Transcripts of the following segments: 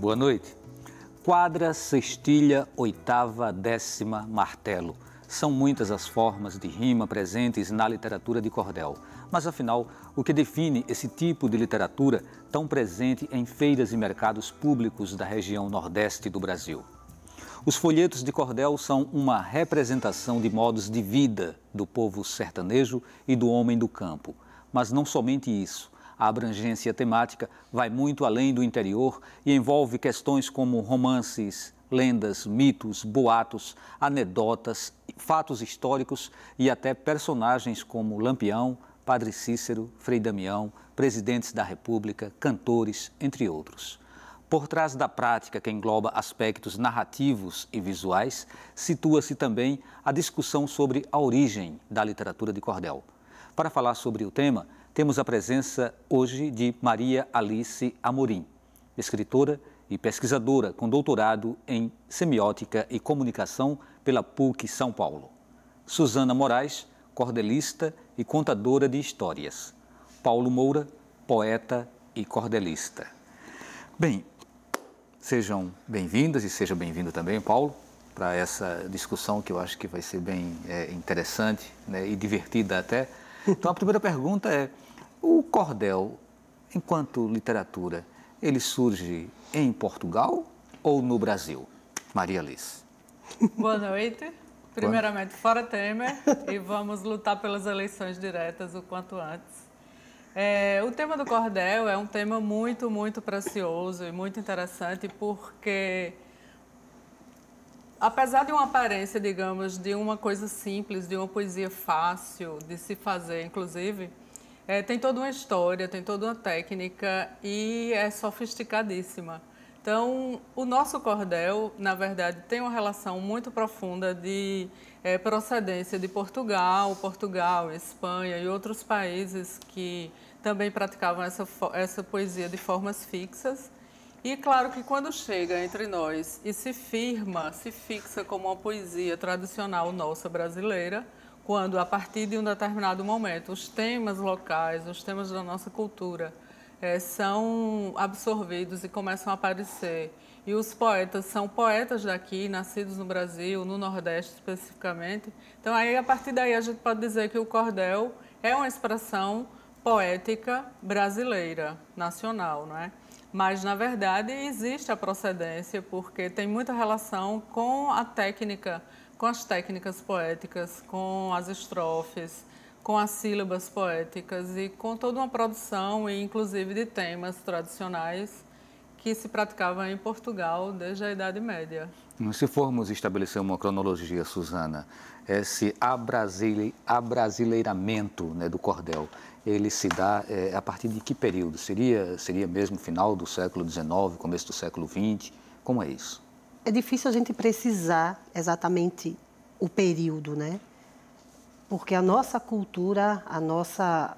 Boa noite. Quadra, sextilha, oitava, décima, martelo. São muitas as formas de rima presentes na literatura de cordel. Mas, afinal, o que define esse tipo de literatura tão presente em feiras e mercados públicos da região nordeste do Brasil? Os folhetos de cordel são uma representação de modos de vida do povo sertanejo e do homem do campo. Mas não somente isso. A abrangência temática vai muito além do interior e envolve questões como romances, lendas, mitos, boatos, anedotas, fatos históricos e até personagens como Lampião, Padre Cícero, Frei Damião, presidentes da República, cantores, entre outros. Por trás da prática que engloba aspectos narrativos e visuais, situa-se também a discussão sobre a origem da literatura de cordel. Para falar sobre o tema, temos a presença hoje de Maria Alice Amorim, escritora e pesquisadora com doutorado em Semiótica e Comunicação pela PUC São Paulo. Suzana Moraes, cordelista e contadora de histórias. Paulo Moura, poeta e cordelista. Bem, sejam bem-vindas e seja bem-vindo também, Paulo, para essa discussão que eu acho que vai ser bem interessante, né, e divertida até. Então, a primeira pergunta é, o cordel, enquanto literatura, ele surge em Portugal ou no Brasil? Maria Alice. Boa noite. Primeiramente, fora Temer, e vamos lutar pelas eleições diretas o quanto antes. O tema do cordel é um tema muito, muito precioso e muito interessante porque, apesar de uma aparência, digamos, de uma coisa simples, de uma poesia fácil de se fazer, inclusive, tem toda uma história, tem toda uma técnica e é sofisticadíssima. Então, o nosso cordel, na verdade, tem uma relação muito profunda de procedência de Portugal, Espanha e outros países que também praticavam essa poesia de formas fixas. E claro que quando chega entre nós e se fixa como uma poesia tradicional nossa brasileira, quando a partir de um determinado momento os temas locais, os temas da nossa cultura são absorvidos e começam a aparecer, e os poetas são poetas daqui, nascidos no Brasil, no Nordeste especificamente, então aí a partir daí a gente pode dizer que o cordel é uma expressão poética brasileira, nacional, não é? Mas, na verdade, existe a procedência porque tem muita relação com a técnica, com as técnicas poéticas, com as estrofes, com as sílabas poéticas e com toda uma produção, e inclusive de temas tradicionais que se praticavam em Portugal desde a Idade Média. Se formos estabelecer uma cronologia, Suzana, esse abrasileiramento, né, do cordel, ele se dá a partir de que período? Seria mesmo final do século XIX, começo do século XX? Como é isso? É difícil a gente precisar exatamente o período, né? Porque a nossa cultura, a nossa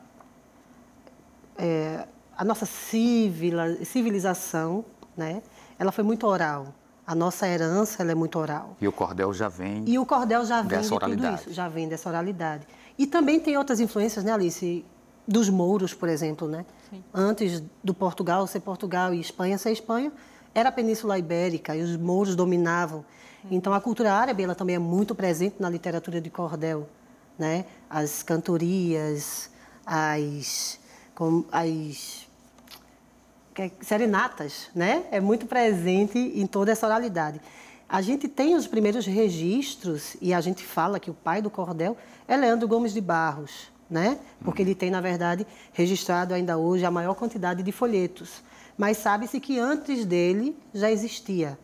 civilização, né? Ela foi muito oral. A nossa herança, ela é muito oral. E o cordel já vem E o cordel já vem dessa de oralidade. tudo isso, já vem dessa oralidade. E também tem outras influências, né, Alice? Dos mouros, por exemplo, né? Sim. Antes do Portugal ser Portugal e Espanha ser Espanha, era a Península Ibérica e os mouros dominavam. Então, a cultura árabe, ela também é muito presente na literatura de cordel, né? As cantorias, as serenatas, né? É muito presente em toda essa oralidade. A gente tem os primeiros registros, e a gente fala que o pai do cordel é Leandro Gomes de Barros, né? Porque ele tem, na verdade, registrado ainda hoje a maior quantidade de folhetos. Mas sabe-se que antes dele já existia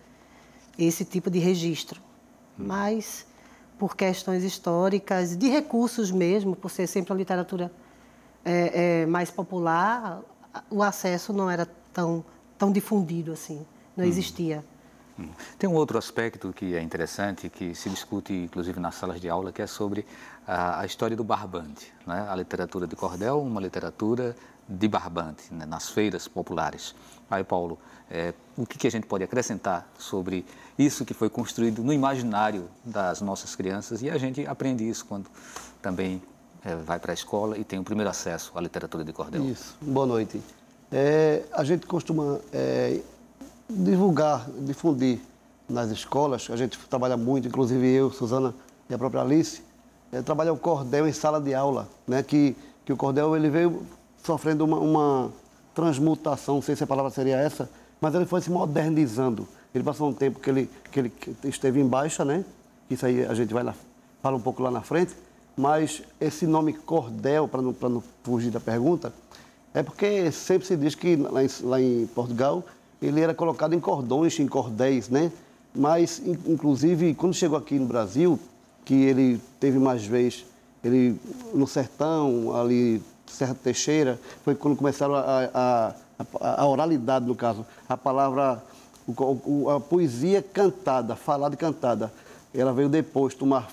esse tipo de registro. Mas, por questões históricas, de recursos mesmo, por ser sempre a literatura mais popular, o acesso não era tão difundido assim, não existia. Tem um outro aspecto que é interessante, que se discute inclusive nas salas de aula, que é sobre a história do barbante, né? A literatura de cordel, uma literatura de barbante, né? Nas feiras populares. Aí, Paulo, o que a gente pode acrescentar sobre isso que foi construído no imaginário das nossas crianças, e a gente aprende isso quando também vai para a escola e tem o primeiro acesso à literatura de cordel? Isso. Boa noite. A gente costuma divulgar, difundir nas escolas. A gente trabalha muito, inclusive eu, Suzana e a própria Alice, trabalha o cordel em sala de aula, né? Que o cordel ele veio sofrendo uma transmutação, não sei se a palavra seria essa, mas ele foi se modernizando. Ele passou um tempo que ele esteve em baixa, né? Isso aí a gente vai lá, fala um pouco lá na frente, mas esse nome cordel, para não fugir da pergunta, é porque sempre se diz que lá em Portugal ele era colocado em cordões, em cordéis, né? Mas, inclusive, quando chegou aqui no Brasil, que ele teve mais vez, ele no sertão, ali, Serra Teixeira, foi quando começaram a oralidade, no caso, a palavra, a poesia cantada, falada e cantada. Ela veio depois tomar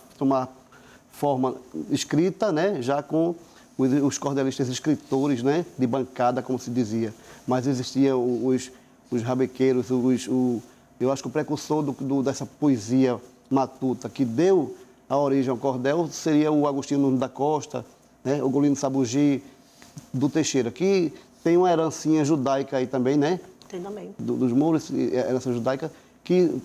forma escrita, né? Já com os cordelistas escritores, né? De bancada, como se dizia. Mas existiam os rabequeiros, eu acho que o precursor dessa poesia matuta que deu a origem ao cordel seria o Agostinho Nunes da Costa, né? O Golino Sabugi, do Teixeira, que tem uma herancinha judaica aí também, né? Tem também. Dos mouros, herança judaica, que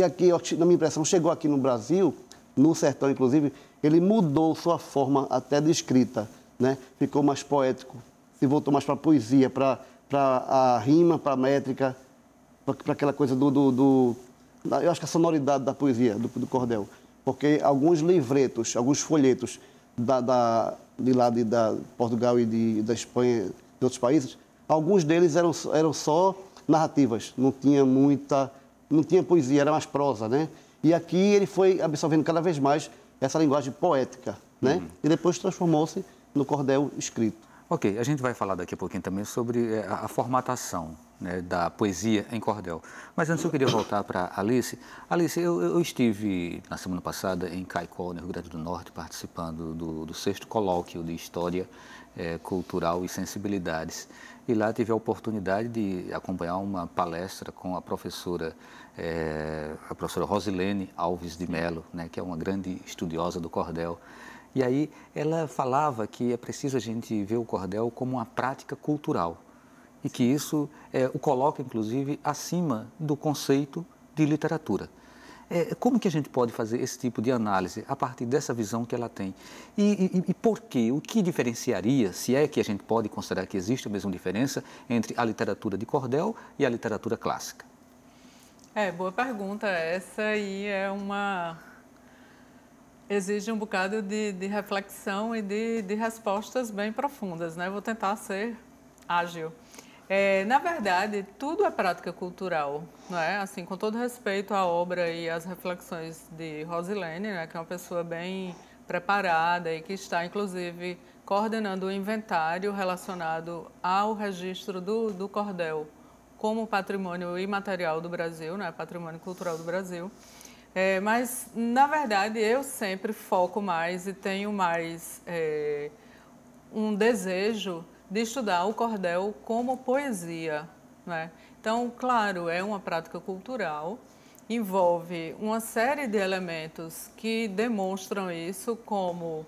aqui, na minha impressão, chegou aqui no Brasil, no sertão, inclusive, ele mudou sua forma até de escrita, né? Ficou mais poético, se voltou mais para a poesia, para a rima, para a métrica, para aquela coisa eu acho que a sonoridade da poesia, do cordel. Porque alguns livretos, alguns folhetos de lá de Portugal e da Espanha, de outros países, alguns deles eram só narrativas, não tinha poesia, era mais prosa, né? E aqui ele foi absorvendo cada vez mais essa linguagem poética, né? E depois transformou-se no cordel escrito. Ok, a gente vai falar daqui a pouquinho também sobre a formatação, né, da poesia em cordel. Mas antes eu queria voltar para Alice. Alice, eu estive na semana passada em Caicó, no Rio Grande do Norte, participando do 6º colóquio de História Cultural e Sensibilidades. E lá tive a oportunidade de acompanhar uma palestra com a professora Rosilene Alves de Mello, né, que é uma grande estudiosa do cordel. E aí ela falava que é preciso a gente ver o cordel como uma prática cultural e que isso o coloca, inclusive, acima do conceito de literatura. Como que a gente pode fazer esse tipo de análise a partir dessa visão que ela tem? E por quê? O que diferenciaria, se é que a gente pode considerar que existe a mesma diferença entre a literatura de cordel e a literatura clássica? Boa pergunta essa e exige um bocado de reflexão e de respostas bem profundas, né? Vou tentar ser ágil. Na verdade, tudo é prática cultural, não é? Assim, com todo respeito à obra e às reflexões de Rosilene, né, que é uma pessoa bem preparada e que está, inclusive, coordenando o inventário relacionado ao registro do cordel como patrimônio imaterial do Brasil, né, patrimônio cultural do Brasil. Mas, na verdade, eu sempre foco mais e tenho mais um desejo de estudar o cordel como poesia, né? Então, claro, é uma prática cultural, envolve uma série de elementos que demonstram isso, como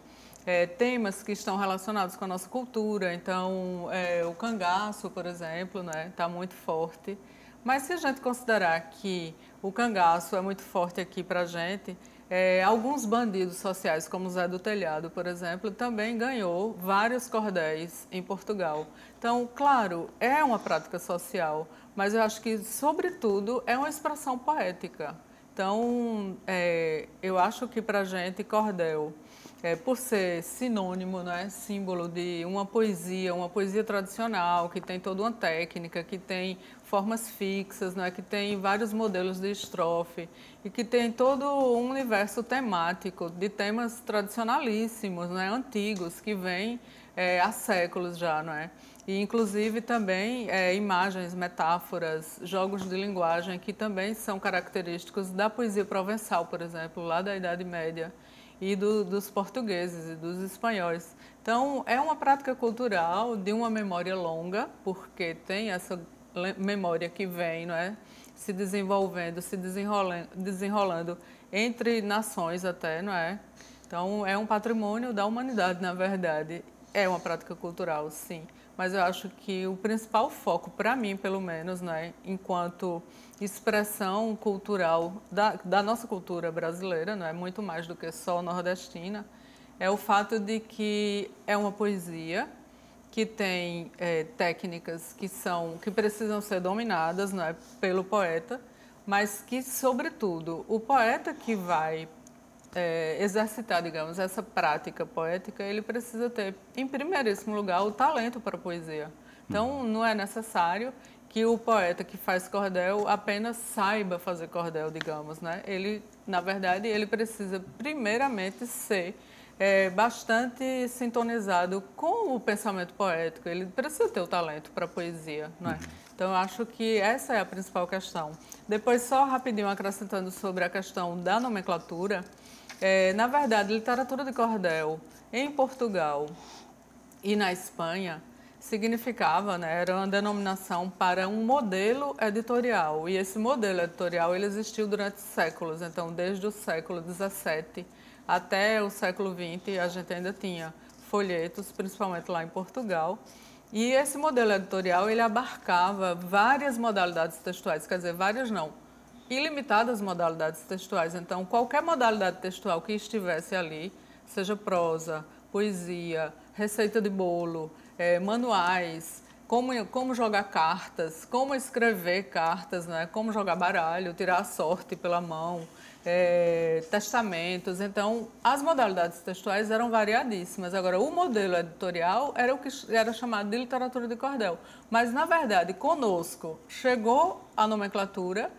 temas que estão relacionados com a nossa cultura. Então, o cangaço, por exemplo, né, está muito forte. Mas se a gente considerar que o cangaço é muito forte aqui para a gente, alguns bandidos sociais, como Zé do Telhado, por exemplo, também ganhou vários cordéis em Portugal. Então, claro, é uma prática social, mas eu acho que, sobretudo, é uma expressão poética. Então, eu acho que para a gente, cordel, por ser sinônimo, né, símbolo de uma poesia tradicional, que tem toda uma técnica, que tem formas fixas, né, que tem vários modelos de estrofe e que tem todo um universo temático de temas tradicionalíssimos, né, antigos, que vêm há séculos já, não é? E, inclusive, também imagens, metáforas, jogos de linguagem que também são característicos da poesia provençal, por exemplo, lá da Idade Média, e dos portugueses e dos espanhóis. Então, é uma prática cultural de uma memória longa, porque tem essa memória que vem, não é? Se desenvolvendo, se desenrolando entre nações até, não é? Então, é um patrimônio da humanidade, na verdade. É uma prática cultural, sim. mas eu acho que o principal foco, para mim, pelo menos, né, enquanto expressão cultural da nossa cultura brasileira, não é muito mais do que só nordestina, é o fato de que é uma poesia que tem técnicas que precisam ser dominadas, não é, pelo poeta, mas que, sobretudo, o poeta que vai exercitar, digamos, essa prática poética, ele precisa ter, em primeiríssimo lugar, o talento para a poesia. Então, não é necessário que o poeta que faz cordel apenas saiba fazer cordel, digamos, né? Ele, na verdade, ele precisa, primeiramente, ser bastante sintonizado com o pensamento poético. Ele precisa ter o talento para a poesia, não é? Então, eu acho que essa é a principal questão. Depois, só rapidinho acrescentando sobre a questão da nomenclatura, na verdade, literatura de cordel em Portugal e na Espanha significava, né, era uma denominação para um modelo editorial. E esse modelo editorial ele existiu durante séculos. Então, desde o século XVII até o século XX, a gente ainda tinha folhetos, principalmente lá em Portugal. E esse modelo editorial ele abarcava várias modalidades textuais, quer dizer, várias não, ilimitadas modalidades textuais. Então, qualquer modalidade textual que estivesse ali, seja prosa, poesia, receita de bolo, manuais, como jogar cartas, como escrever cartas, né? Como jogar baralho, tirar a sorte pela mão, testamentos. Então, as modalidades textuais eram variadíssimas. Agora, o modelo editorial era o que era chamado de literatura de cordel. Mas, na verdade, conosco chegou a nomenclatura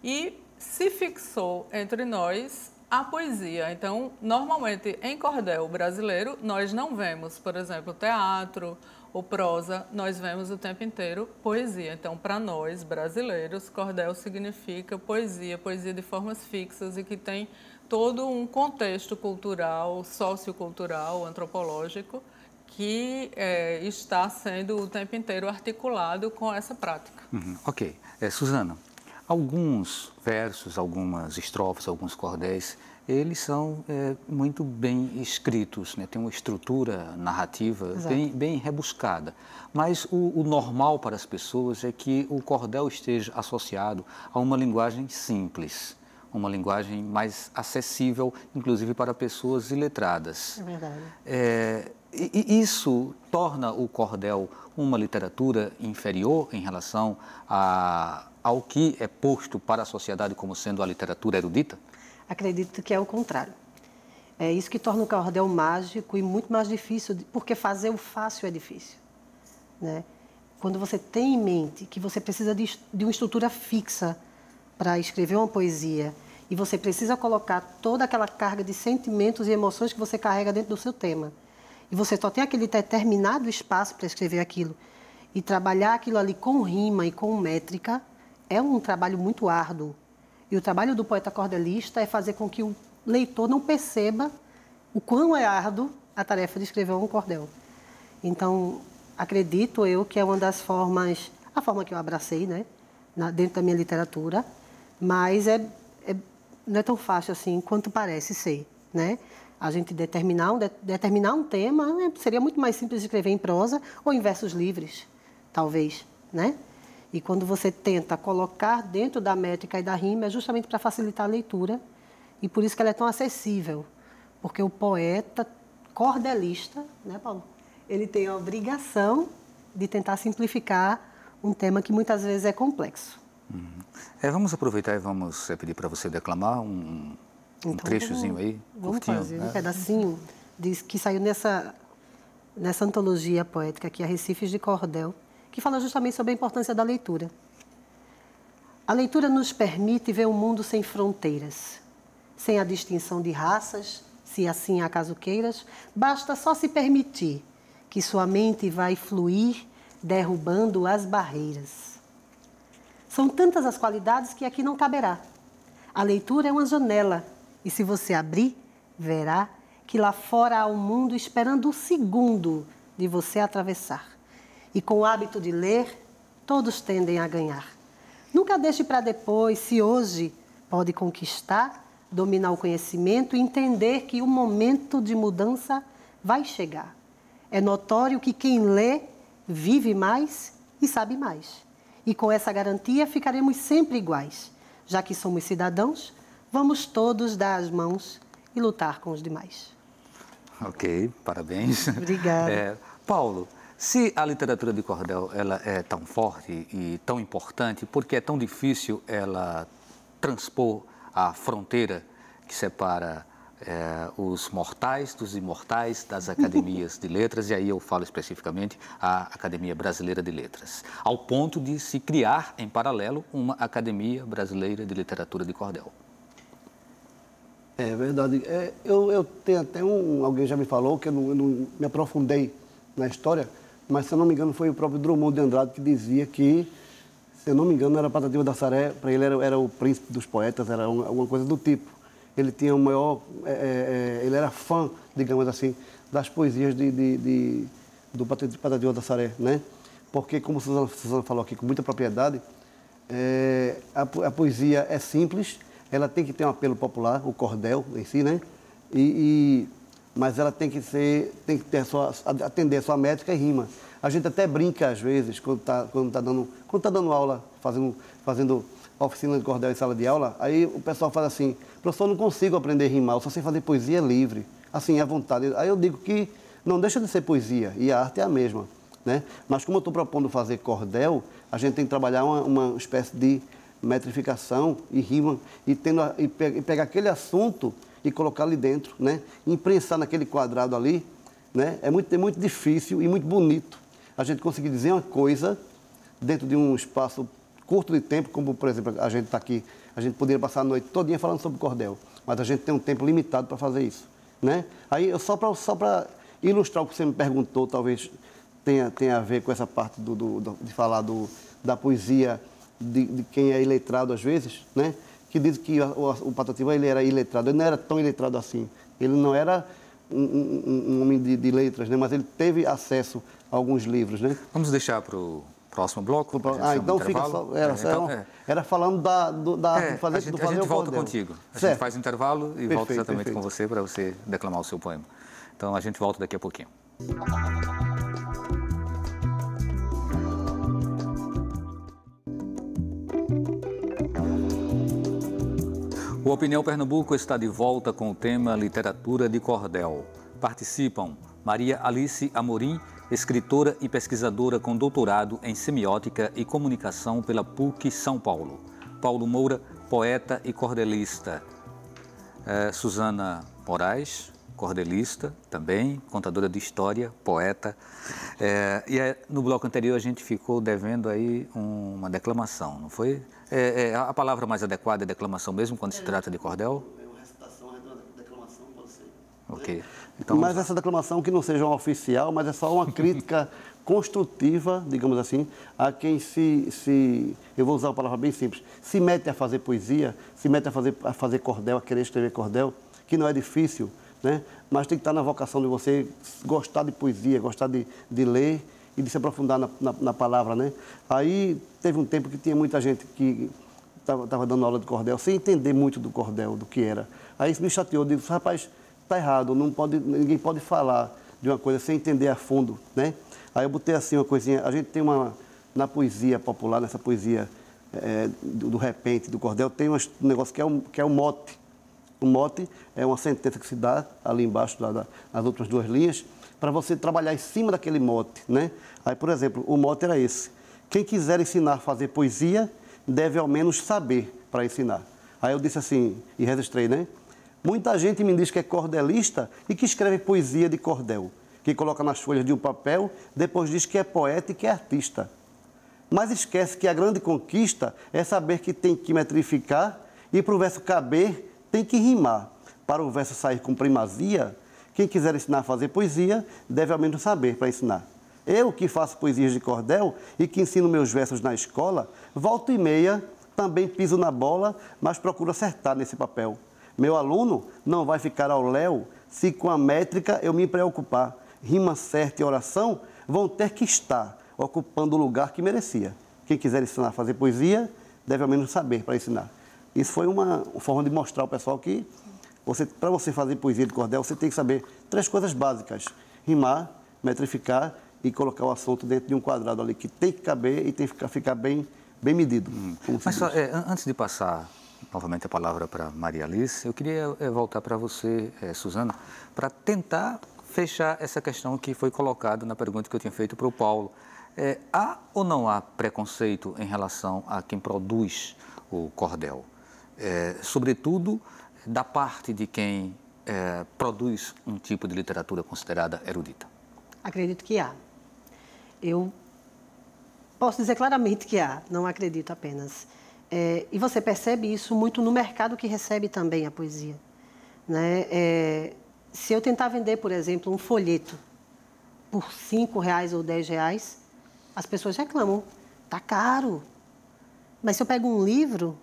e se fixou entre nós a poesia. Então, normalmente, em cordel brasileiro, nós não vemos, por exemplo, teatro ou prosa, nós vemos o tempo inteiro poesia. Então, para nós, brasileiros, cordel significa poesia, poesia de formas fixas e que tem todo um contexto cultural, sociocultural, antropológico, que está sendo o tempo inteiro articulado com essa prática. Ok. Suzana, alguns versos, algumas estrofes, alguns cordéis, eles são muito bem escritos, né? Tem uma estrutura narrativa bem rebuscada. Mas o normal para as pessoas é que o cordel esteja associado a uma linguagem simples, uma linguagem mais acessível, inclusive para pessoas iletradas. É verdade. E isso torna o cordel uma literatura inferior em relação ao que é posto para a sociedade como sendo a literatura erudita? Acredito que é o contrário. É isso que torna o cordel mágico e muito mais difícil, porque fazer o fácil é difícil, né? Quando você tem em mente que você precisa de uma estrutura fixa para escrever uma poesia e você precisa colocar toda aquela carga de sentimentos e emoções que você carrega dentro do seu tema, e você só tem aquele determinado espaço para escrever aquilo e trabalhar aquilo ali com rima e com métrica, é um trabalho muito árduo. E o trabalho do poeta cordelista é fazer com que o leitor não perceba o quão é árduo a tarefa de escrever um cordel. Então, acredito eu que é uma das formas, a forma que eu abracei, né, dentro da minha literatura, mas não é tão fácil assim quanto parece ser, né? A gente determinar um tema, né, seria muito mais simples de escrever em prosa ou em versos livres, talvez, né? E quando você tenta colocar dentro da métrica e da rima, é justamente para facilitar a leitura. E por isso que ela é tão acessível. Porque o poeta cordelista, né, Paulo? Ele tem a obrigação de tentar simplificar um tema que muitas vezes é complexo. Vamos aproveitar e vamos pedir para você declamar um trechozinho aí, vamos curtinho. Fazer um pedacinho que saiu nessa antologia poética aqui, Arrecifes de Cordel, que fala justamente sobre a importância da leitura. A leitura nos permite ver um mundo sem fronteiras, sem a distinção de raças, se assim acaso queiras, basta só se permitir que sua mente vai fluir, derrubando as barreiras. São tantas as qualidades que aqui não caberá. A leitura é uma janela, e se você abrir, verá que lá fora há um mundo esperando o segundo de você atravessar. E com o hábito de ler, todos tendem a ganhar. Nunca deixe para depois, se hoje pode conquistar, dominar o conhecimento e entender que o momento de mudança vai chegar. É notório que quem lê vive mais e sabe mais. E com essa garantia ficaremos sempre iguais. Já que somos cidadãos, vamos todos dar as mãos e lutar com os demais. Ok, parabéns. Obrigada. Paulo, se a literatura de cordel ela é tão forte e tão importante, por que é tão difícil ela transpor a fronteira que separa os mortais dos imortais das academias de letras, e aí eu falo especificamente a Academia Brasileira de Letras, ao ponto de se criar em paralelo uma Academia Brasileira de Literatura de Cordel? É verdade. Eu tenho até alguém já me falou, que eu não me aprofundei na história, mas se eu não me engano foi o próprio Drummond de Andrade que dizia que, se eu não me engano, era Patativa da Saré, para ele era o príncipe dos poetas, era alguma coisa do tipo. Ele tinha o maior, ele era fã, digamos assim, das poesias do Patativa da Saré, né? Porque, como a Suzana falou aqui com muita propriedade, a poesia é simples, ela tem que ter um apelo popular, o cordel em si, né? Mas ela tem que ter atender a sua métrica e rima. A gente até brinca às vezes quando tá dando aula, fazendo oficina de cordel em sala de aula, aí o pessoal fala assim: professor, eu não consigo aprender a rimar, eu só sei fazer poesia livre, assim, à vontade. Aí eu digo que não deixa de ser poesia, e a arte é a mesma, né? Mas como eu estou propondo fazer cordel, a gente tem que trabalhar uma espécie de metrificação e rima, e pegar aquele assunto e colocar ali dentro, né? Imprensar naquele quadrado ali, né? É muito difícil e muito bonito a gente conseguir dizer uma coisa dentro de um espaço curto de tempo, como, por exemplo, a gente está aqui, a gente poderia passar a noite todinha falando sobre cordel, mas a gente tem um tempo limitado para fazer isso, né? Aí, só para ilustrar o que você me perguntou, talvez tenha a ver com essa parte de falar da poesia de quem é iletrado às vezes, né? Que diz que o Patativa ele era iletrado, ele não era tão iletrado assim, ele não era um homem de letras, né? Mas ele teve acesso a alguns livros, né? Vamos deixar para o próximo bloco? Então fica só. Era falando da arte de fazer o cordel. A gente volta contigo. A gente faz o intervalo e volta exatamente com você para você declamar o seu poema. Então a gente volta daqui a pouquinho. O Opinião Pernambuco está de volta com o tema Literatura de Cordel. Participam Maria Alice Amorim, escritora e pesquisadora com doutorado em Semiótica e Comunicação pela PUC São Paulo. Paulo Moura, poeta e cordelista. Suzana Moraes, cordelista também, contadora de história, poeta. No bloco anterior a gente ficou devendo aí uma declamação, não foi? A palavra mais adequada é declamação mesmo quando se trata de cordel? Recitação, declamação pode ser. Ok. Então, mas essa declamação que não seja uma oficial, mas é só uma crítica construtiva, digamos assim, a quem eu vou usar uma palavra bem simples, se mete a fazer poesia, se mete a fazer cordel, a querer escrever cordel, que não é difícil, né? Mas tem que estar na vocação de você gostar de poesia, gostar de ler e de se aprofundar na palavra, né? Aí teve um tempo que tinha muita gente que estava dando aula de cordel sem entender muito do cordel, do que era. Aí isso me chateou, eu disse, rapaz, está errado, ninguém pode falar de uma coisa sem entender a fundo, né? Aí eu botei assim uma coisinha, a gente tem na poesia popular, nessa poesia do repente, do cordel, tem um negócio que é o mote. O mote é uma sentença que se dá ali embaixo, nas outras duas linhas, para você trabalhar em cima daquele mote, né? Aí, por exemplo, o mote era esse: quem quiser ensinar a fazer poesia, deve ao menos saber para ensinar. Aí eu disse assim, e registrei, né? Muita gente me diz que é cordelista e que escreve poesia de cordel, que coloca nas folhas de um papel, depois diz que é poeta e que é artista. Mas esquece que a grande conquista é saber que tem que metrificar e para o verso caber tem que rimar. Para o verso sair com primazia, quem quiser ensinar a fazer poesia deve ao menos saber para ensinar. Eu que faço poesias de cordel e que ensino meus versos na escola, volta e meia também piso na bola, mas procuro acertar nesse papel. Meu aluno não vai ficar ao léu se com a métrica eu me preocupar. Rima certa e oração vão ter que estar ocupando o lugar que merecia. Quem quiser ensinar a fazer poesia, deve ao menos saber para ensinar. Isso foi uma forma de mostrar ao pessoal que, para você fazer poesia de cordel, você tem que saber 3 coisas básicas: rimar, metrificar e colocar o assunto dentro de um quadrado ali que tem que caber e tem que ficar bem medido. Mas só, antes de passar novamente a palavra para Maria Alice, eu queria voltar para você, Suzana, para tentar fechar essa questão que foi colocada na pergunta que eu tinha feito para o Paulo. Há ou não há preconceito em relação a quem produz o cordel? Sobretudo da parte de quem produz um tipo de literatura considerada erudita? Acredito que há. Eu posso dizer claramente que há, não acredito apenas. E você percebe isso muito no mercado que recebe também a poesia, né? Se eu tentar vender, por exemplo, um folheto por R$5 ou R$10, as pessoas reclamam, tá caro. Mas se eu pego um livro,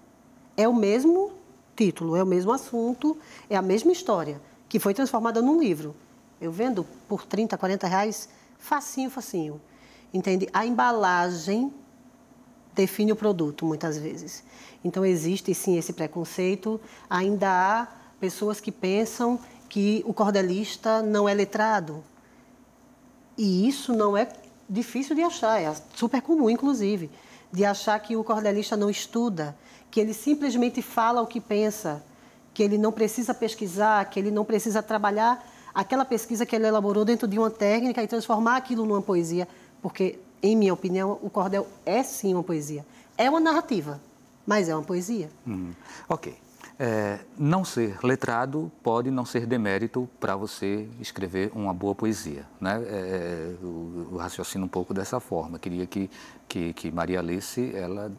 é o mesmo título, é o mesmo assunto, é a mesma história, que foi transformada num livro. Eu vendo por R$30, R$40, facinho, facinho. Entende? A embalagem define o produto, muitas vezes. Então, existe, sim, esse preconceito. Ainda há pessoas que pensam que o cordelista não é letrado. E isso não é difícil de achar, é super comum, inclusive, de achar que o cordelista não estuda, que ele simplesmente fala o que pensa, que ele não precisa pesquisar, que ele não precisa trabalhar aquela pesquisa que ele elaborou dentro de uma técnica e transformar aquilo numa poesia. Porque, em minha opinião, o cordel é sim uma poesia. É uma narrativa, mas é uma poesia. Ok. Não ser letrado pode não ser demérito para você escrever uma boa poesia, né? Eu raciocino um pouco dessa forma. Queria que Maria Alice ela,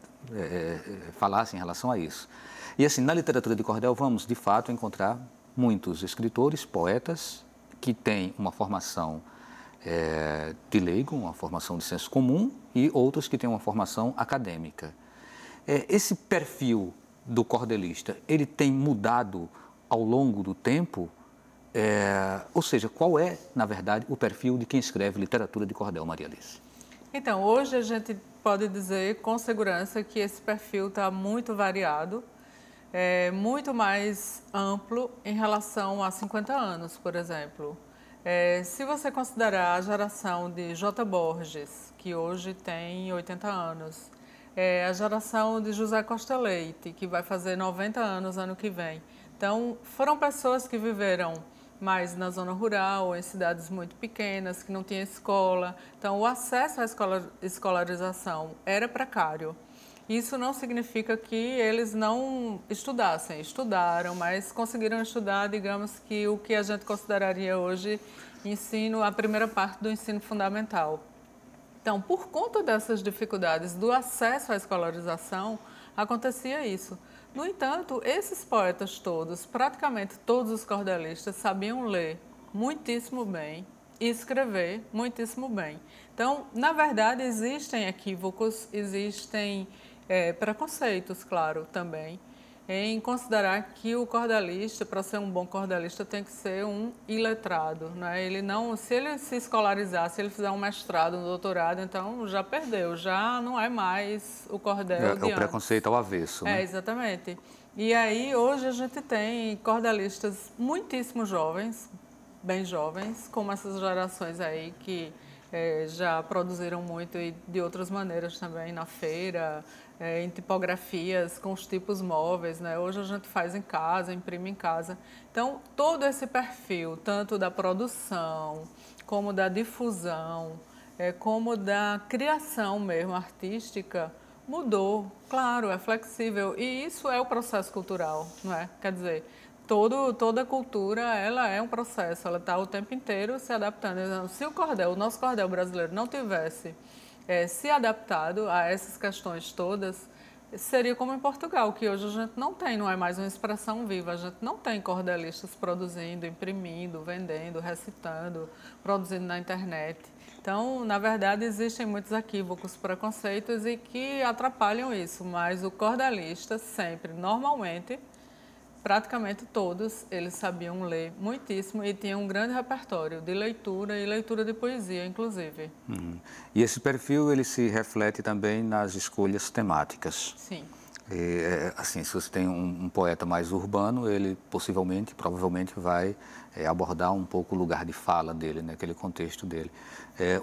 falasse em relação a isso. E assim, na literatura de cordel vamos, de fato, encontrar muitos escritores, poetas, que têm uma formação de leigo, uma formação de senso comum, e outros que têm uma formação acadêmica. Esse perfil do cordelista, ele tem mudado ao longo do tempo? Ou seja, qual é, na verdade, o perfil de quem escreve literatura de cordel, Maria Alice? Então, hoje a gente pode dizer com segurança que esse perfil está muito variado, muito mais amplo em relação a 50 anos, por exemplo. Se você considerar a geração de J. Borges, que hoje tem 80 anos, a geração de José Costa Leite, que vai fazer 90 anos ano que vem. Então, foram pessoas que viveram mais na zona rural, em cidades muito pequenas, que não tinha escola. Então, o acesso à escolarização era precário. Isso não significa que eles não estudassem, estudaram, mas conseguiram estudar, digamos que o que a gente consideraria hoje ensino, a primeira parte do ensino fundamental. Então, por conta dessas dificuldades do acesso à escolarização, acontecia isso. No entanto, esses poetas todos, praticamente todos os cordelistas, sabiam ler muitíssimo bem e escrever muitíssimo bem. Então, na verdade, existem equívocos, existem preconceitos, claro, também, em considerar que o cordelista, para ser um bom cordelista, tem que ser um iletrado, né? Ele não, se ele se escolarizar, se ele fizer um mestrado, um doutorado, então já perdeu, já não é mais o cordel de antes. Preconceito ao avesso, né? Exatamente. E aí, hoje a gente tem cordelistas muitíssimo jovens, bem jovens, como essas gerações aí que já produziram muito e de outras maneiras também na feira, em tipografias com os tipos móveis, né? Hoje a gente faz em casa, imprime em casa. Então, todo esse perfil, tanto da produção, como da difusão, como da criação mesmo artística, mudou. Claro, é flexível. E isso é o processo cultural, não é? Quer dizer, toda cultura, ela é um processo, ela está o tempo inteiro se adaptando. Então, se o nosso cordel brasileiro não tivesse se adaptado a essas questões todas, seria como em Portugal, que hoje a gente não tem, não é mais uma expressão viva, a gente não tem cordelistas produzindo, imprimindo, vendendo, recitando, produzindo na internet. Então, na verdade, existem muitos equívocos, preconceitos e que atrapalham isso, mas o cordelista sempre, normalmente, praticamente todos, eles sabiam ler muitíssimo e tinham um grande repertório de leitura e leitura de poesia, inclusive. E esse perfil, ele se reflete também nas escolhas temáticas. Sim. Assim, se você tem um poeta mais urbano, ele provavelmente vai abordar um pouco o lugar de fala dele, né, aquele contexto dele.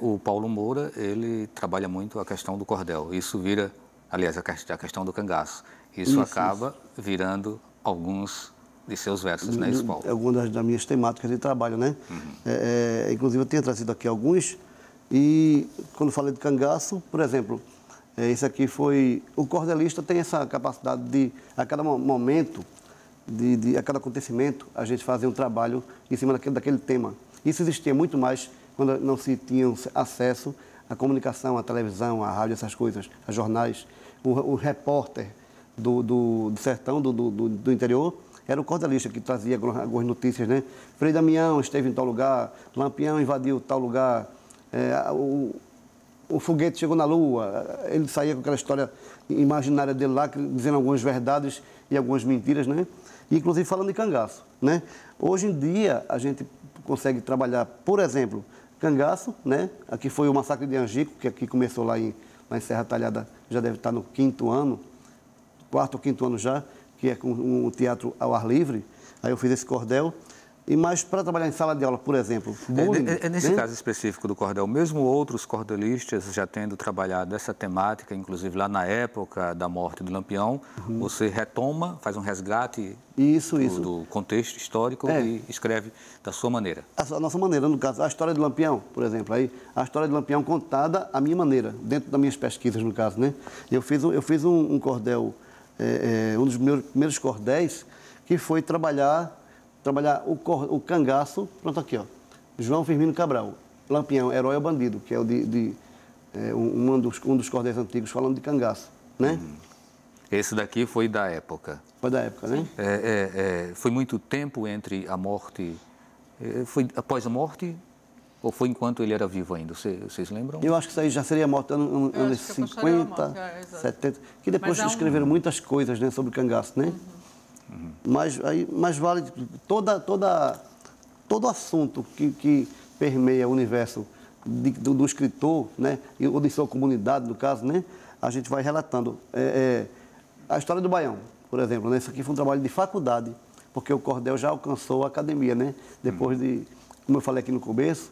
O Paulo Moura, ele trabalha muito a questão do cordel. Isso vira, aliás, a questão do cangaço. Isso acaba virando alguns de seus versos, né, isso, Paulo? Algumas das minhas temáticas de trabalho, né? Inclusive, eu tenho trazido aqui alguns. E quando falei de cangaço, por exemplo, esse aqui foi... O cordelista tem essa capacidade de, a cada momento, a cada acontecimento, a gente fazer um trabalho em cima daquele tema. Isso existia muito mais quando não se tinha acesso à comunicação, à televisão, à rádio, essas coisas, a jornais. O repórter do sertão, do interior, era o cordelista que trazia algumas notícias, né? Frei Damião esteve em tal lugar, Lampião invadiu tal lugar, o foguete chegou na Lua, ele saía com aquela história imaginária dele lá, dizendo algumas verdades e algumas mentiras, né? E, inclusive falando de cangaço, né? Hoje em dia, a gente consegue trabalhar, por exemplo, cangaço, né? Aqui foi o massacre de Angico, que aqui começou lá em Serra Talhada, já deve estar no 4º ano já, que é com um teatro ao ar livre. Aí eu fiz esse cordel. Mas para trabalhar em sala de aula, por exemplo... bullying, nesse caso específico do cordel, mesmo outros cordelistas já tendo trabalhado essa temática, inclusive lá na época da morte do Lampião, você retoma, faz um resgate do contexto histórico e escreve da sua maneira. A nossa maneira, no caso, a história do Lampião, por exemplo, aí, a história do Lampião contada à minha maneira, dentro das minhas pesquisas, no caso, né? Eu fiz um cordel, um dos meus primeiros cordéis, que foi trabalhar o cangaço, pronto aqui, ó, João Firmino Cabral, Lampião, herói ou bandido, que é um dos cordéis antigos falando de cangaço, né? Esse daqui foi da época. Foi da época, né? Foi muito tempo entre a morte, foi após a morte ou foi enquanto ele era vivo ainda? Vocês lembram? Eu acho que isso aí já seria a morte anos 50, 70, que depois escreveram muitas coisas, né, sobre cangaço, né? Mas vale todo assunto que permeia o universo do escritor, né, ou de sua comunidade, no caso, né, a gente vai relatando. A história do Baião, por exemplo, né, isso aqui foi um trabalho de faculdade, porque o cordel já alcançou a academia, né? Depois de, como eu falei aqui no começo,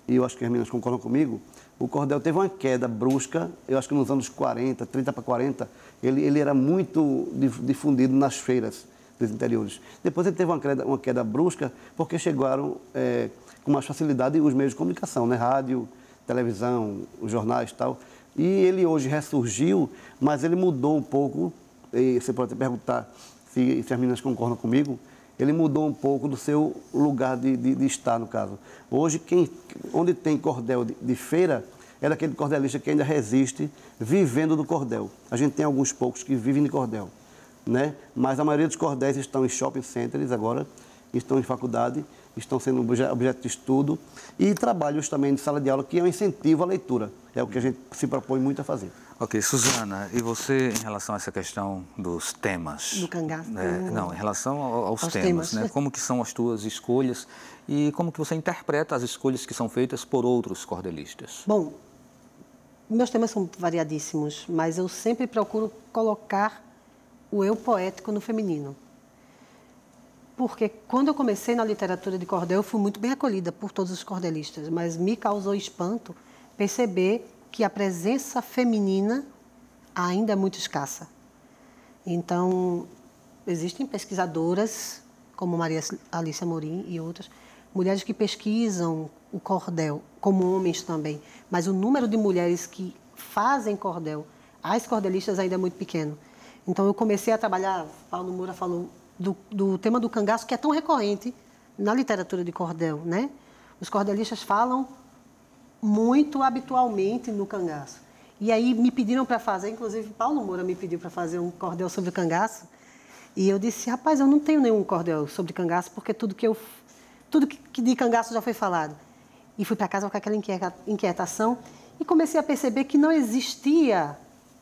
e eu acho que as meninas concordam comigo, o cordel teve uma queda brusca, eu acho que nos anos 40, 30 para 40, ele era muito difundido nas feiras dos interiores. Depois ele teve uma queda brusca, porque chegaram com mais facilidade os meios de comunicação, né? Rádio, televisão, os jornais e tal. E ele hoje ressurgiu, mas ele mudou um pouco, e você pode até perguntar se as meninas concordam comigo, ele mudou um pouco do seu lugar de estar, no caso. Hoje, onde tem cordel de feira, é daquele cordelista que ainda resiste vivendo do cordel. A gente tem alguns poucos que vivem de cordel, né? Mas a maioria dos cordéis estão em shopping centers agora, estão em faculdade, estão sendo objeto de estudo e trabalhos também de sala de aula, que é um incentivo à leitura. É o que a gente se propõe muito a fazer. Ok, Suzana, e você em relação a essa questão dos temas? Do cangaço? Não, em relação aos temas, né? Como que são as tuas escolhas e como que você interpreta as escolhas que são feitas por outros cordelistas? Bom, meus temas são variadíssimos, mas eu sempre procuro colocar o eu poético no feminino. Porque quando eu comecei na literatura de cordel, eu fui muito bem acolhida por todos os cordelistas, mas me causou espanto perceber que a presença feminina ainda é muito escassa. Então, existem pesquisadoras, como Maria Alice Amorim e outras, mulheres que pesquisam o cordel, como homens também, mas o número de mulheres que fazem cordel, as cordelistas ainda é muito pequeno. Então, eu comecei a trabalhar, Paulo Moura falou, do tema do cangaço, que é tão recorrente na literatura de cordel, né? Os cordelistas falam muito habitualmente no cangaço. E aí me pediram para fazer, inclusive Paulo Moura me pediu para fazer um cordel sobre o cangaço, e eu disse, rapaz, eu não tenho nenhum cordel sobre cangaço, porque tudo que de cangaço já foi falado. E fui para casa com aquela inquietação e comecei a perceber que não existia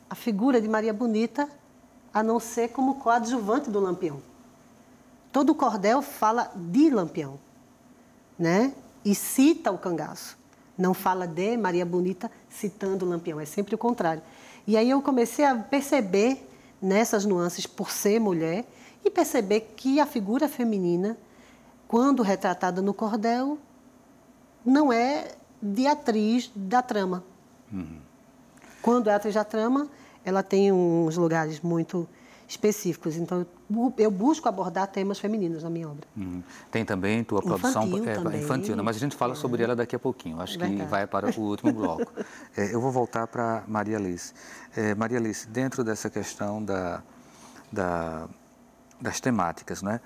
a figura de Maria Bonita, a não ser como coadjuvante do Lampião. Todo o cordel fala de Lampião, né? E cita o cangaço. Não fala de Maria Bonita citando o Lampião, é sempre o contrário. E aí eu comecei a perceber nessas nuances por ser mulher e perceber que a figura feminina, quando retratada no cordel, não é de atriz da trama. Quando é atriz da trama, ela tem uns lugares muito específicos. Então, eu busco abordar temas femininos na minha obra. Tem também tua produção Infantil, né? Mas a gente fala sobre ela daqui a pouquinho. Acho que vai para o último bloco. Eu vou voltar para Maria Alice. Maria Alice, dentro dessa questão das temáticas, né?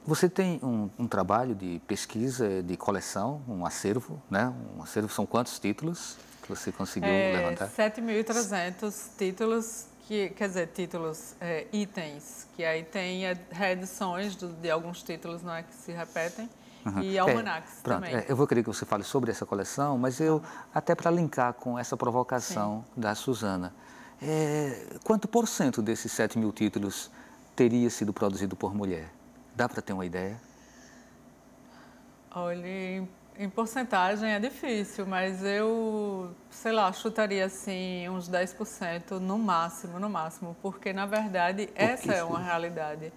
Você tem um trabalho de pesquisa, de coleção, um acervo, né? Um acervo, são quantos títulos que você conseguiu levantar? 7.300 títulos, itens, que aí tem reedições de alguns títulos, não é, que se repetem, e almanacs também. Eu vou querer que você fale sobre essa coleção, mas até para linkar com essa provocação da Suzana, quanto por cento desses 7.000 títulos teria sido produzido por mulher? Dá para ter uma ideia? Olha, em porcentagem é difícil, mas eu, sei lá, chutaria assim uns 10% no máximo, porque na verdade essa é uma realidade.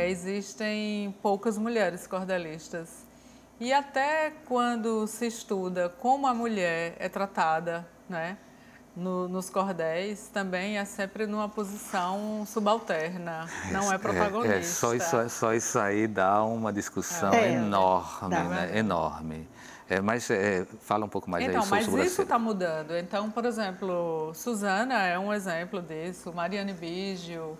Existem poucas mulheres cordelistas. E até quando se estuda como a mulher é tratada, né, nos cordéis, também é sempre numa posição subalterna, não é protagonista. Só isso aí dá uma discussão enorme, né? Enorme. Mas fala um pouco mais então, aí sobre mas isso está mudando. Então, por exemplo, Suzana é um exemplo disso, Mariane Biggio,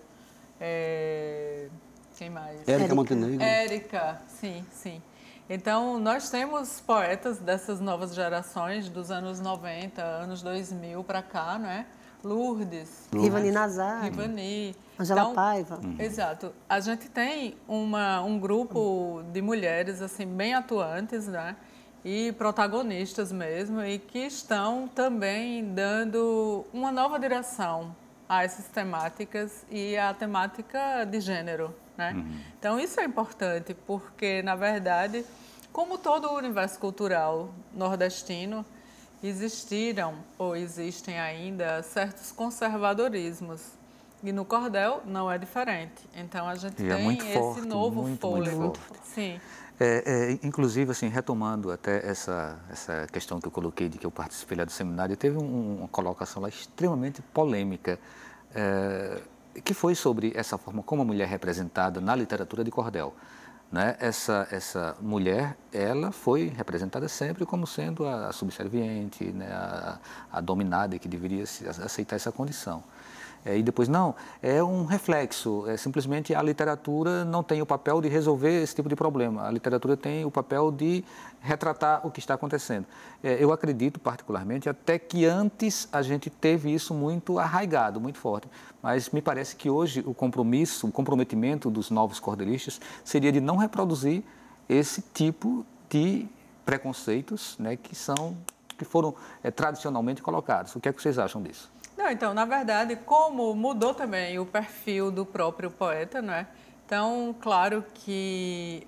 quem mais? Érica Montenegro. Érica, sim. Então, nós temos poetas dessas novas gerações, dos anos 90, anos 2000 para cá, não é? Lourdes. Rivani Nazar. Angela Paiva. Exato. A gente tem um grupo de mulheres assim bem atuantes, né? E protagonistas mesmo, e que estão também dando uma nova direção a essas temáticas e a temática de gênero, né? Então, isso é importante, porque, na verdade, como todo o universo cultural nordestino, existiram ou existem ainda certos conservadorismos. E no cordel não é diferente. Então, a gente tem esse novo fôlego. Muito forte. Sim. Inclusive, assim, retomando até essa questão que eu coloquei de que eu participei lá do seminário, teve uma colocação lá extremamente polêmica, que foi sobre essa forma como a mulher é representada na literatura de cordel. Né? Essa mulher, ela foi representada sempre como sendo a subserviente, né? a dominada que deveria aceitar essa condição. E depois, não, é um reflexo, simplesmente a literatura não tem o papel de resolver esse tipo de problema, a literatura tem o papel de retratar o que está acontecendo. Eu acredito, particularmente, até que antes a gente teve isso muito arraigado, muito forte, mas me parece que hoje o comprometimento dos novos cordelistas seria de não reproduzir esse tipo de preconceitos, né, que foram tradicionalmente colocados. O que é que vocês acham disso? Não, então, na verdade, como mudou também o perfil do próprio poeta, não é? Então, claro que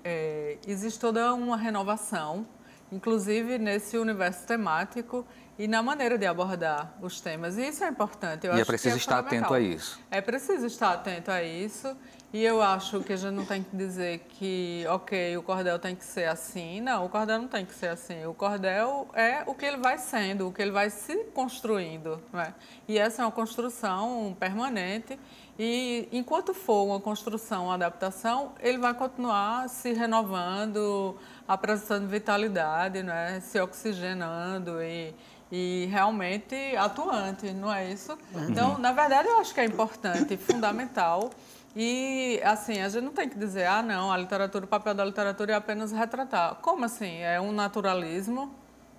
existe toda uma renovação, inclusive nesse universo temático e na maneira de abordar os temas. E isso é importante. E é preciso estar atento a isso. É preciso estar atento a isso. E eu acho que a gente não tem que dizer que, ok, o cordel tem que ser assim. Não, o cordel não tem que ser assim. O cordel é o que ele vai sendo, o que ele vai se construindo, não é? E essa é uma construção permanente. E enquanto for uma construção, uma adaptação, ele vai continuar se renovando, apresentando vitalidade, não é? Se oxigenando e realmente atuante, não é isso? Então, na verdade, eu acho que é importante, fundamental. E, assim, a gente não tem que dizer, não, o papel da literatura é apenas retratar. Como assim? É um naturalismo,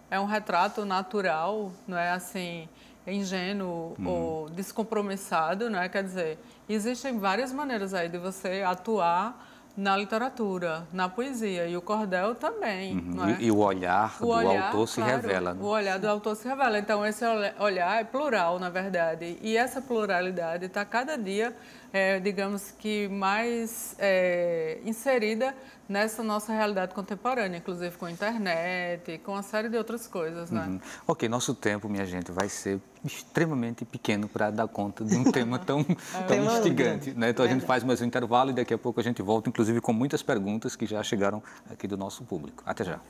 é um retrato natural, não é assim, ingênuo ou descompromissado, não é? Quer dizer, existem várias maneiras aí de você atuar na literatura, na poesia, e o cordel também, não é? E o olhar do autor se revela. Né? O olhar do autor se revela. Então, esse olhar é plural, na verdade. E essa pluralidade está cada dia digamos que mais inserida nessa nossa realidade contemporânea, inclusive com a internet, com uma série de outras coisas, né? Ok, nosso tempo, minha gente, vai ser extremamente pequeno para dar conta de um tema tão instigante, né? Então a gente faz mais um intervalo e daqui a pouco a gente volta, inclusive com muitas perguntas que já chegaram aqui do nosso público. Até já.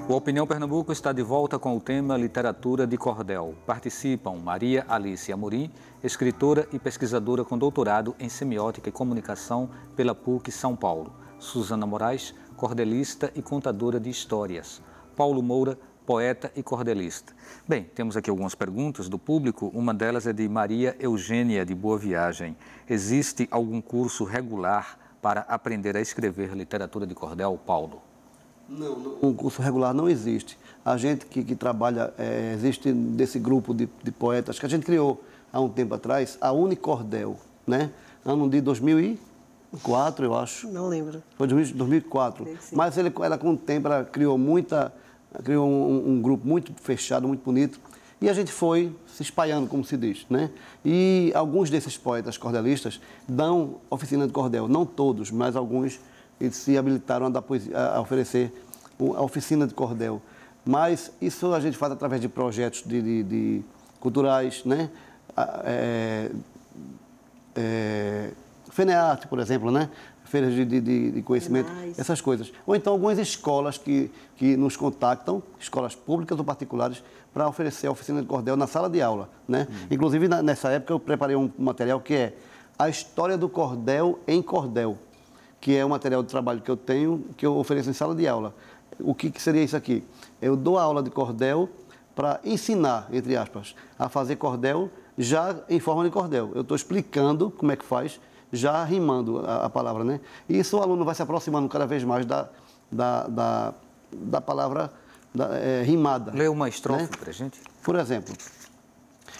O Opinião Pernambuco está de volta com o tema Literatura de Cordel. Participam Maria Alice Amorim, escritora e pesquisadora com doutorado em Semiótica e Comunicação pela PUC São Paulo. Suzana Moraes, cordelista e contadora de histórias. Paulo Moura, poeta e cordelista. Bem, temos aqui algumas perguntas do público. Uma delas é de Maria Eugênia, de Boa Viagem. Existe algum curso regular para aprender a escrever literatura de cordel, Paulo? Não, um curso regular não existe. A gente que trabalha, existe desse grupo de poetas que a gente criou há um tempo atrás, a Unicordel, né? Ano de 2004, eu acho. Não lembro. Foi 2004. Mas ela com o tempo, ela criou um grupo muito fechado, muito bonito. E a gente foi se espalhando, como se diz, né? E alguns desses poetas cordelistas dão oficina de cordel. Não todos, mas alguns eles se habilitaram a oferecer a oficina de cordel. Mas isso a gente faz através de projetos culturais, né? FENEARTE, por exemplo, né? Feiras de conhecimento, essas coisas. Ou então algumas escolas que nos contactam, escolas públicas ou particulares, para oferecer a oficina de cordel na sala de aula, né? Inclusive, nessa época, eu preparei um material que é a história do cordel em cordel, que é um material de trabalho que eu tenho, que eu ofereço em sala de aula. O que seria isso aqui? Eu dou aula de cordel para ensinar, entre aspas, a fazer cordel já em forma de cordel. Eu estou explicando como é que faz, já rimando a palavra, né? E isso o aluno vai se aproximando cada vez mais da palavra rimada. Lê uma estrofe, né, para a gente. Por exemplo,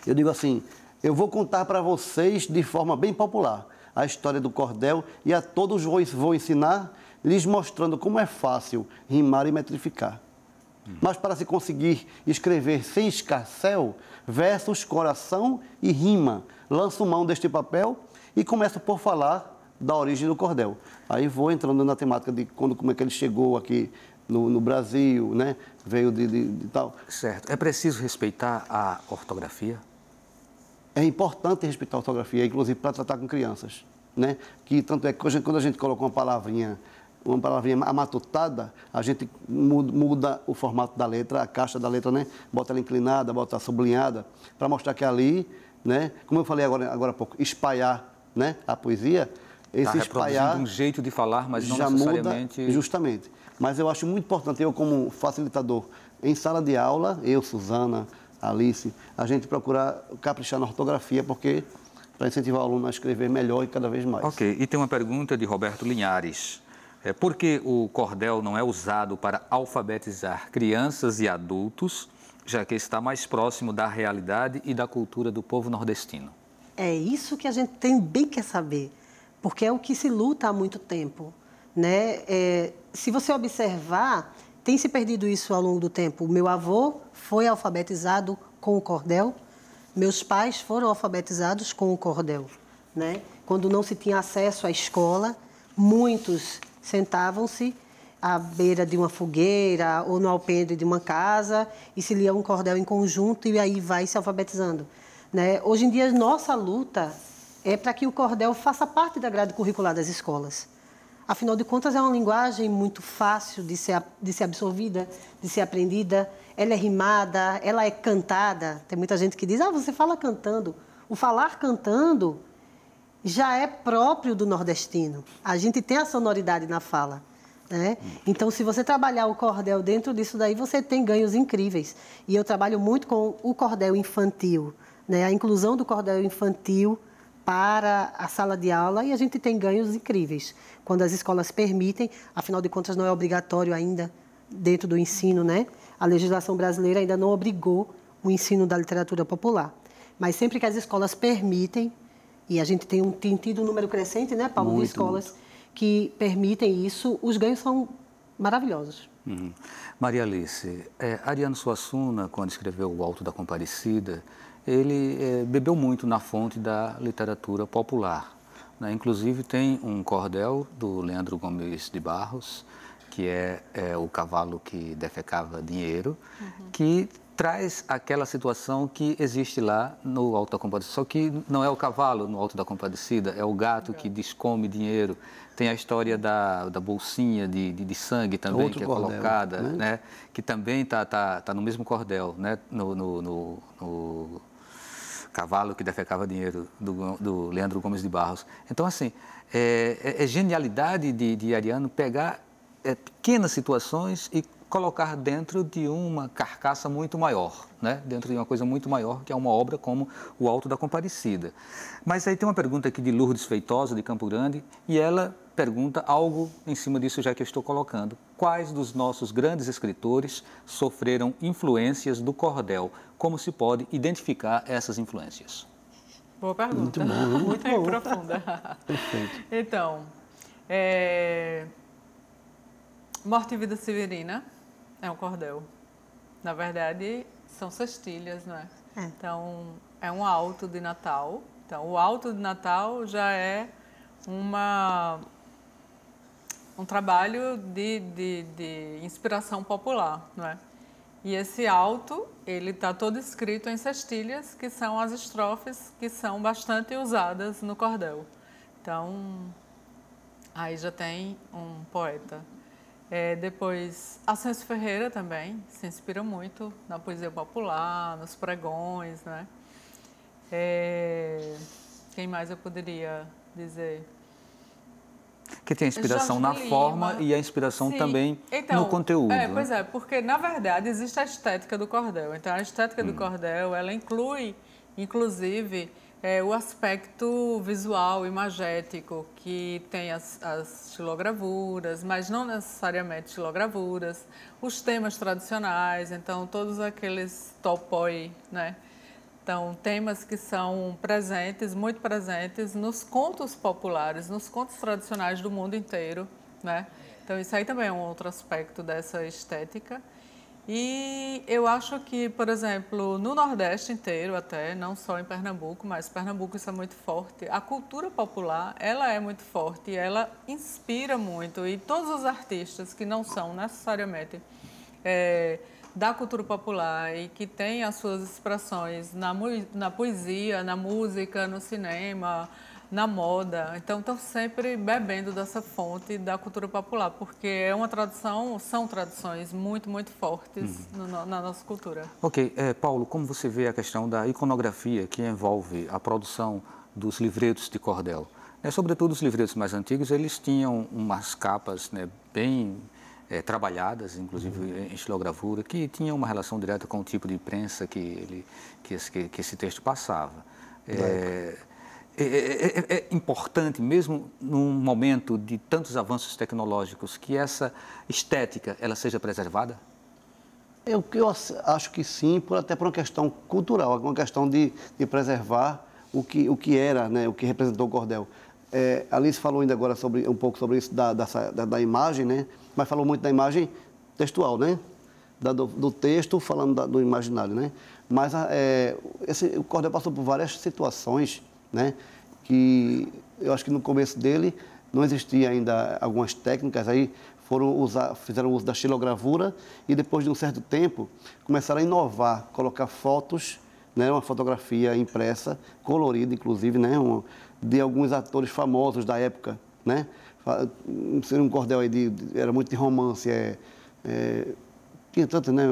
eu digo assim: eu vou contar para vocês de forma bem popular a história do cordel e a todos vou ensinar, lhes mostrando como é fácil rimar e metrificar. Mas para se conseguir escrever sem escarcel, versos, coração e rima, lanço mão deste papel e começo por falar da origem do cordel. Aí vou entrando na temática de como é que ele chegou aqui no Brasil, né? Veio de tal. Certo. É preciso respeitar a ortografia? É importante respeitar a ortografia, inclusive para tratar com crianças, né? Que tanto é que quando a gente coloca uma palavrinha amatutada, a gente muda o formato da letra, a caixa da letra, né? Bota ela inclinada, bota sublinhada, para mostrar que ali, né? Como eu falei agora há pouco, espalhar, né? A poesia, esse espalhar um jeito de falar, mas não já necessariamente... muda, justamente. Mas eu acho muito importante, eu como facilitador, em sala de aula, eu, Suzana, Alice, a gente procurar caprichar na ortografia, porque para incentivar o aluno a escrever melhor e cada vez mais. Ok, e tem uma pergunta de Roberto Linhares. Por que o cordel não é usado para alfabetizar crianças e adultos, já que está mais próximo da realidade e da cultura do povo nordestino? É isso que a gente também quer saber, porque é o que se luta há muito tempo, né? Se você observar, tem se perdido isso ao longo do tempo. O meu avô foi alfabetizado com o cordel, meus pais foram alfabetizados com o cordel, né? Quando não se tinha acesso à escola, muitos sentavam-se à beira de uma fogueira ou no alpendre de uma casa e se lia um cordel em conjunto e aí vai se alfabetizando, né? Hoje em dia, nossa luta é para que o cordel faça parte da grade curricular das escolas. Afinal de contas, é uma linguagem muito fácil de ser absorvida, de ser aprendida. Ela é rimada, ela é cantada. Tem muita gente que diz, você fala cantando. O falar cantando já é próprio do nordestino. A gente tem a sonoridade na fala, né? Então, se você trabalhar o cordel dentro disso daí, você tem ganhos incríveis. E eu trabalho muito com o cordel infantil, né? A inclusão do cordel infantil para a sala de aula, e a gente tem ganhos incríveis quando as escolas permitem. Afinal de contas, não é obrigatório ainda dentro do ensino, né? A legislação brasileira ainda não obrigou o ensino da literatura popular. Mas sempre que as escolas permitem, e a gente tem tido um número crescente, né, Paulo, de escolas que permitem isso, os ganhos são maravilhosos. Maria Alice, Ariano Suassuna, quando escreveu O Alto da Compadecida, ele bebeu muito na fonte da literatura popular, né? Inclusive tem um cordel do Leandro Gomes de Barros, que é o cavalo que defecava dinheiro, que traz aquela situação que existe lá no Alto da Compadecida. Só que não é o cavalo no Alto da Compadecida, é o gato que descome dinheiro. Tem a história da bolsinha de sangue também, que é cordel, colocada, né? Que também está no mesmo cordel, né? No cavalo que defecava dinheiro do Leandro Gomes de Barros. Então, assim, é genialidade de Ariano pegar pequenas situações e colocar dentro de uma carcaça muito maior, né? Dentro de uma coisa muito maior, que é uma obra como O Alto da Compadecida. Mas aí tem uma pergunta aqui de Lourdes Feitosa, de Campo Grande, e ela pergunta algo em cima disso já que eu estou colocando. Quais dos nossos grandes escritores sofreram influências do cordel? Como se pode identificar essas influências? Boa pergunta. Muito bom, muito bom. Profunda. Perfeito. Então, Morte e Vida Severina é um cordel. Na verdade, são cestilhas, não é? Então, é um alto de Natal. Então, o alto de Natal já é um trabalho de inspiração popular, não é? E esse alto, ele está todo escrito em cestilhas, que são as estrofes que são bastante usadas no cordel. Então, aí já tem um poeta. Depois, Ascenso Ferreira também se inspira muito na poesia popular, nos pregões, né? Quem mais eu poderia dizer? Que tem a inspiração na forma e a inspiração também no conteúdo. Pois é, porque na verdade existe a estética do cordel. Então a estética do cordel, ela inclui, inclusive, o aspecto visual, imagético, que tem as xilogravuras, mas não necessariamente xilogravuras, os temas tradicionais, então todos aqueles topoi, né? Então, temas que são presentes, muito presentes nos contos populares, nos contos tradicionais do mundo inteiro, né? Então, isso aí também é um outro aspecto dessa estética. E eu acho que, por exemplo, no Nordeste inteiro até, não só em Pernambuco, mas Pernambuco isso é muito forte, a cultura popular, ela é muito forte, ela inspira muito, e todos os artistas que não são necessariamente da cultura popular e que têm as suas expressões na poesia, na música, no cinema, na moda. Então, estão sempre bebendo dessa fonte da cultura popular, porque é uma tradição, são tradições muito, muito fortes na nossa cultura. Ok. Paulo, como você vê a questão da iconografia que envolve a produção dos livretos de cordel? Sobretudo os livretos mais antigos, eles tinham umas capas, né, bem trabalhadas, inclusive em estilogravura, que tinham uma relação direta com o tipo de imprensa que esse texto passava. É importante, mesmo num momento de tantos avanços tecnológicos, que essa estética ela seja preservada? Eu acho que sim, até por uma questão cultural, uma questão de preservar o que era, né, o que representou o cordel. Alice falou ainda agora um pouco sobre isso da imagem, né? Mas falou muito da imagem textual, né? Do texto falando do imaginário, né? Mas o cordel passou por várias situações, né? Que eu acho que no começo dele não existia ainda algumas técnicas, aí fizeram uso da xilogravura e depois de um certo tempo começaram a inovar, colocar fotos, né? Uma fotografia impressa, colorida inclusive, né? De alguns atores famosos da época, né? Um cordel aí era muito de romance, tinha tanto, né?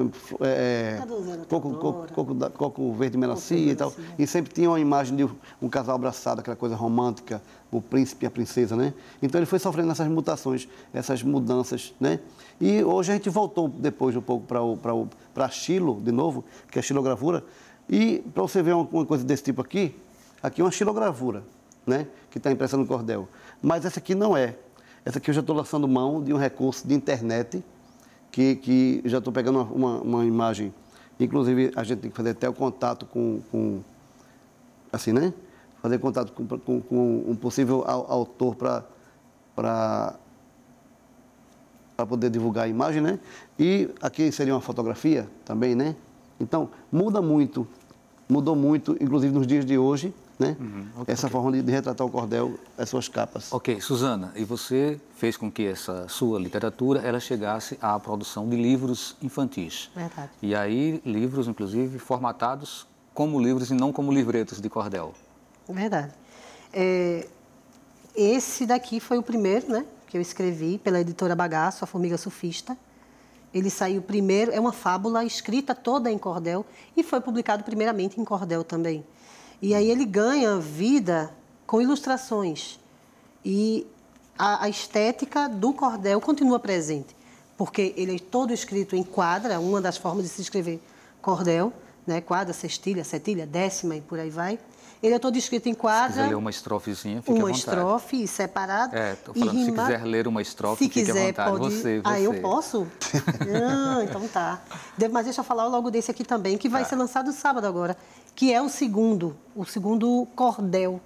Coco verde melancia e tal. E sempre tinha uma imagem de um casal abraçado, aquela coisa romântica, o príncipe e a princesa, né? Então ele foi sofrendo essas mutações, essas mudanças, né? E hoje a gente voltou depois um pouco para a xilo, de novo, que é a xilogravura. E para você ver uma coisa desse tipo aqui é uma xilogravura, né? Que está impressa no cordel. Mas essa aqui não é. Essa aqui eu já estou lançando mão de um recurso de internet, que já estou pegando uma imagem. Inclusive, a gente tem que fazer até o contato assim, né? Fazer contato com um possível autor para para poder divulgar a imagem, né? E aqui seria uma fotografia também, né? Então, mudou muito, inclusive nos dias de hoje, né? Essa forma de retratar o cordel, as suas capas. Ok, Suzana, e você fez com que essa sua literatura ela chegasse à produção de livros infantis. Verdade. E aí, livros, inclusive, formatados como livros e não como livretos de cordel. Verdade. Esse daqui foi o primeiro, né, que eu escrevi pela editora Bagaço, A Formiga Surfista. Ele saiu primeiro, é uma fábula escrita toda em cordel e foi publicado primeiramente em cordel também. E aí ele ganha vida com ilustrações. E a estética do cordel continua presente, porque ele é todo escrito em quadra, uma das formas de se escrever cordel, né, quadra, sextilha, setilha, décima e por aí vai. Ele é todo escrito em quadra. Se quiser ler uma estrofezinha, fique à vontade. Uma estrofe separada. Estou falando, se quiser ler uma estrofe, fique à vontade. Pode... Você. Eu posso? Então tá. Mas deixa eu falar logo desse aqui também, que vai ser lançado sábado agora, que é o segundo cordel.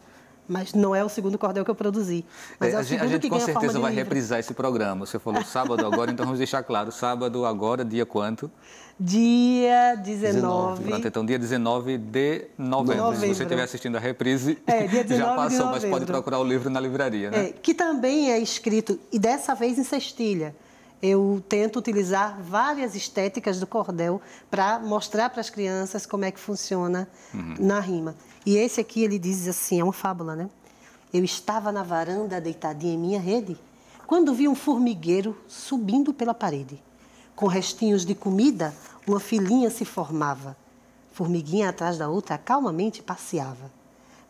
Mas não é o segundo cordel que eu produzi. Mas é o segundo a gente que com ganha certeza forma de vai livro. reprisar esse programa. Você falou sábado agora, então vamos deixar claro. Sábado agora, dia quanto? Dia 19. Então, dia 19 de novembro. Se você estiver assistindo a reprise, dia 19 já passou, de mas novembro. pode procurar o livro na livraria, né? Que também é escrito, e dessa vez em cestilha. Eu tento utilizar várias estéticas do cordel para mostrar para as crianças como é que funciona na rima. E esse aqui, ele diz assim, é uma fábula, né? Eu estava na varanda, deitadinha em minha rede, quando vi um formigueiro subindo pela parede. Com restinhos de comida, uma filinha se formava. Formiguinha atrás da outra calmamente passeava.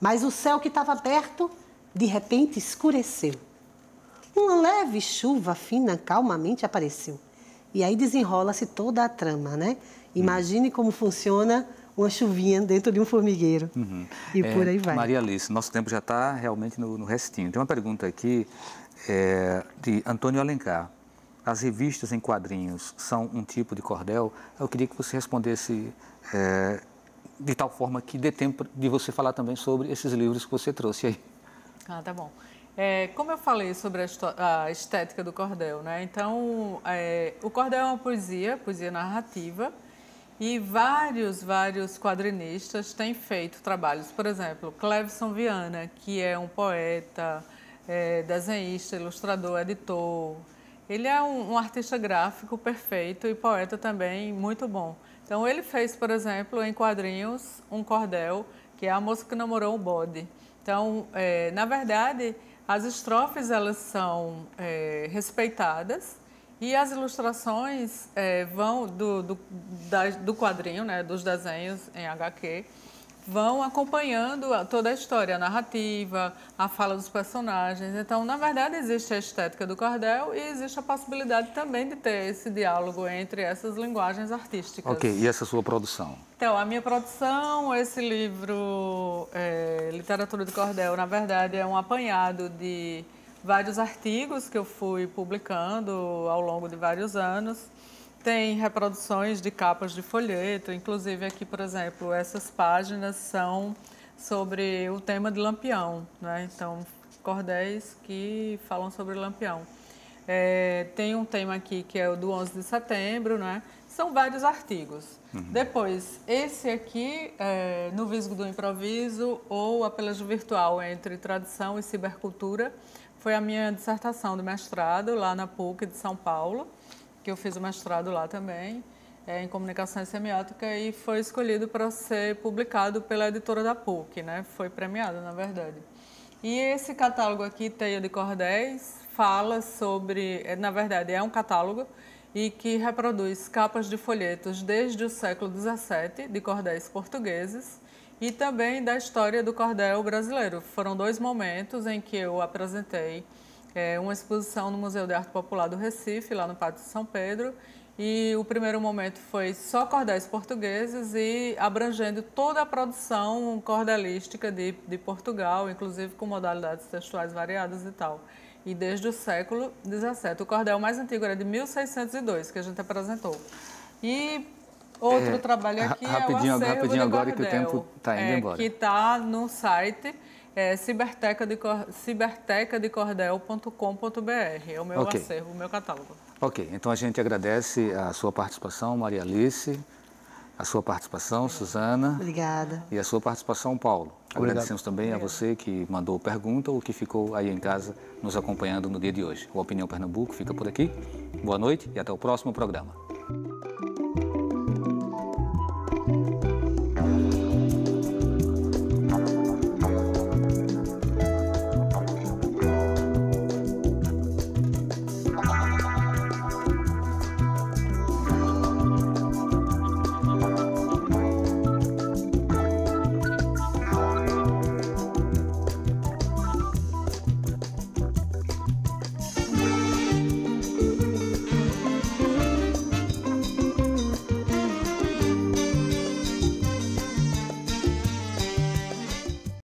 Mas o céu que estava perto, de repente escureceu. Uma leve chuva fina calmamente apareceu. E aí desenrola-se toda a trama, né? Imagine como funciona uma chuvinha dentro de um formigueiro. E por aí vai. Maria Alice, nosso tempo já está realmente no restinho. Tem uma pergunta aqui de Antônio Alencar. As revistas em quadrinhos são um tipo de cordel? Eu queria que você respondesse de tal forma que dê tempo de você falar também sobre esses livros que você trouxe aí. Tá bom. Como eu falei sobre a estética do cordel, né? Então, o cordel é uma poesia narrativa, e vários quadrinistas têm feito trabalhos. Por exemplo, Clevson Viana, que é um poeta, desenhista, ilustrador, editor. Ele é um artista gráfico perfeito e poeta também muito bom. Então, ele fez, por exemplo, em quadrinhos, um cordel, que é A Moça que Namorou o Bode. Então, na verdade, as estrofes elas são respeitadas e as ilustrações vão do quadrinho, né, dos desenhos em HQ, vão acompanhando toda a história, a narrativa, a fala dos personagens. Então, na verdade, existe a estética do cordel e existe a possibilidade também de ter esse diálogo entre essas linguagens artísticas. Ok, e essa sua produção? Então, a minha produção, esse livro, Literatura do Cordel, na verdade, é um apanhado de vários artigos que eu fui publicando ao longo de vários anos. Tem reproduções de capas de folheto, inclusive aqui, por exemplo, essas páginas são sobre o tema de Lampião, né? Então, cordéis que falam sobre Lampião. Tem um tema aqui que é o do 11 de setembro, né? São vários artigos. Depois, esse aqui, No Visgo do Improviso, ou A Peleja Virtual entre Tradição e Cibercultura, foi a minha dissertação de mestrado lá na PUC de São Paulo, que eu fiz o mestrado lá também, em Comunicação e Semiótica, e foi escolhido para ser publicado pela editora da PUC, né? Foi premiado, na verdade. E esse catálogo aqui, Teia de Cordéis, fala sobre, na verdade, é um catálogo e que reproduz capas de folhetos desde o século XVII, de cordéis portugueses, e também da história do cordel brasileiro. Foram 2 momentos em que eu apresentei uma exposição no Museu de Arte Popular do Recife, lá no Pátio de São Pedro, e o primeiro momento foi só cordéis portugueses e abrangendo toda a produção cordelística de Portugal, inclusive com modalidades textuais variadas e tal. E desde o século XVII. O cordel mais antigo era de 1602, que a gente apresentou. E outro trabalho aqui é o Acervo rapidinho de agora Cordel, que o tempo está indo embora. Que está no site cibertecadecordel.com.br. É o meu acervo, o meu catálogo. Ok, então a gente agradece a sua participação, Maria Alice, a sua participação, Suzana. Obrigada. E a sua participação, Paulo. Agradecemos também a você que mandou pergunta ou que ficou aí em casa nos acompanhando no dia de hoje. O Opinião Pernambuco fica por aqui. Boa noite e até o próximo programa.